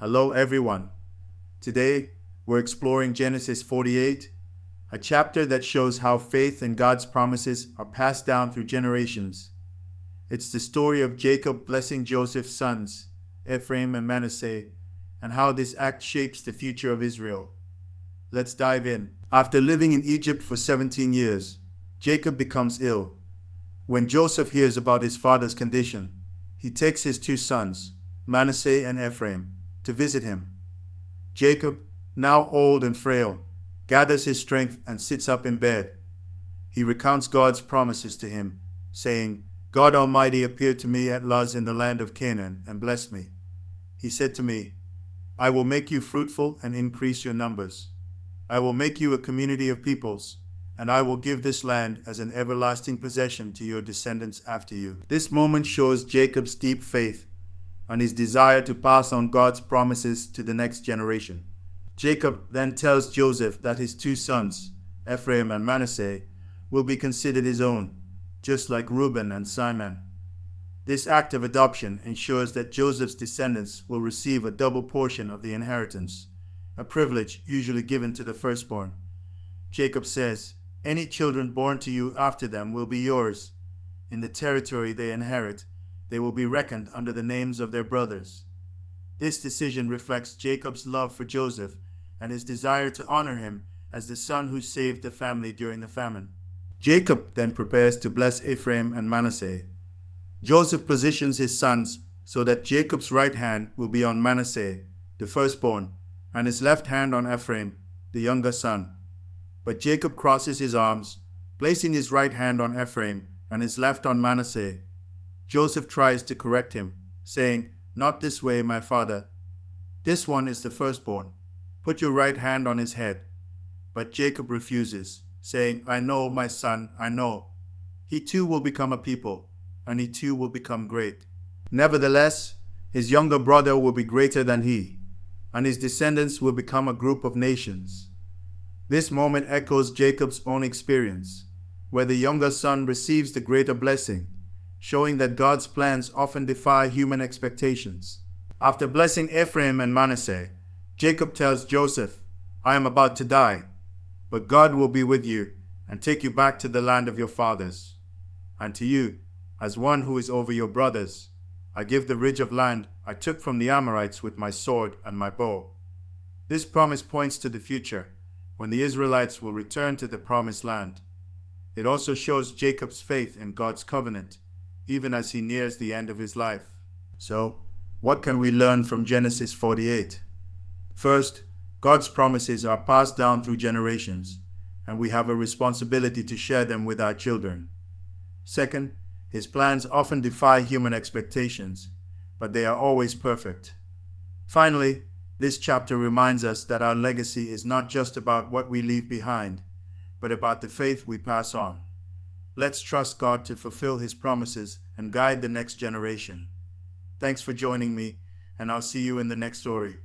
Hello, everyone. Today, we're exploring Genesis 48, a chapter that shows how faith in God's promises are passed down through generations. It's the story of Jacob blessing Joseph's sons, Ephraim and Manasseh, and how this act shapes the future of Israel. Let's dive in. After living in Egypt for 17 years, Jacob becomes ill. When Joseph hears about his father's condition, he takes his two sons, Manasseh and Ephraim, to visit him. Jacob, now old and frail, gathers his strength and sits up in bed. He recounts God's promises to him, saying, "God Almighty appeared to me at Luz in the land of Canaan and blessed me. He said to me, I will make you fruitful and increase your numbers. I will make you a community of peoples, and I will give this land as an everlasting possession to your descendants after you." This moment shows Jacob's deep faith and his desire to pass on God's promises to the next generation. Jacob then tells Joseph that his two sons, Ephraim and Manasseh, will be considered his own, just like Reuben and Simeon. This act of adoption ensures that Joseph's descendants will receive a double portion of the inheritance, a privilege usually given to the firstborn. Jacob says, "Any children born to you after them will be yours. In the territory they inherit, they will be reckoned under the names of their brothers." This decision reflects Jacob's love for Joseph and his desire to honor him as the son who saved the family during the famine. Jacob then prepares to bless Ephraim and Manasseh. Joseph positions his sons so that Jacob's right hand will be on Manasseh, the firstborn, and his left hand on Ephraim, the younger son. But Jacob crosses his arms, placing his right hand on Ephraim and his left on Manasseh. Joseph tries to correct him, saying, "Not this way, my father. This one is the firstborn. Put your right hand on his head." But Jacob refuses, saying, "I know, my son, I know. He too will become a people, and he too will become great. Nevertheless, his younger brother will be greater than he, and his descendants will become a group of nations." This moment echoes Jacob's own experience, where the younger son receives the greater blessing, showing that God's plans often defy human expectations. After blessing Ephraim and Manasseh, Jacob tells Joseph, "I am about to die, but God will be with you and take you back to the land of your fathers. And to you, as one who is over your brothers, I give the ridge of land I took from the Amorites with my sword and my bow." This promise points to the future, when the Israelites will return to the promised land. It also shows Jacob's faith in God's covenant, even as he nears the end of his life. So, what can we learn from Genesis 48? First, God's promises are passed down through generations, and we have a responsibility to share them with our children. Second, his plans often defy human expectations, but they are always perfect. Finally, this chapter reminds us that our legacy is not just about what we leave behind, but about the faith we pass on. Let's trust God to fulfill his promises and guide the next generation. Thanks for joining me, and I'll see you in the next story.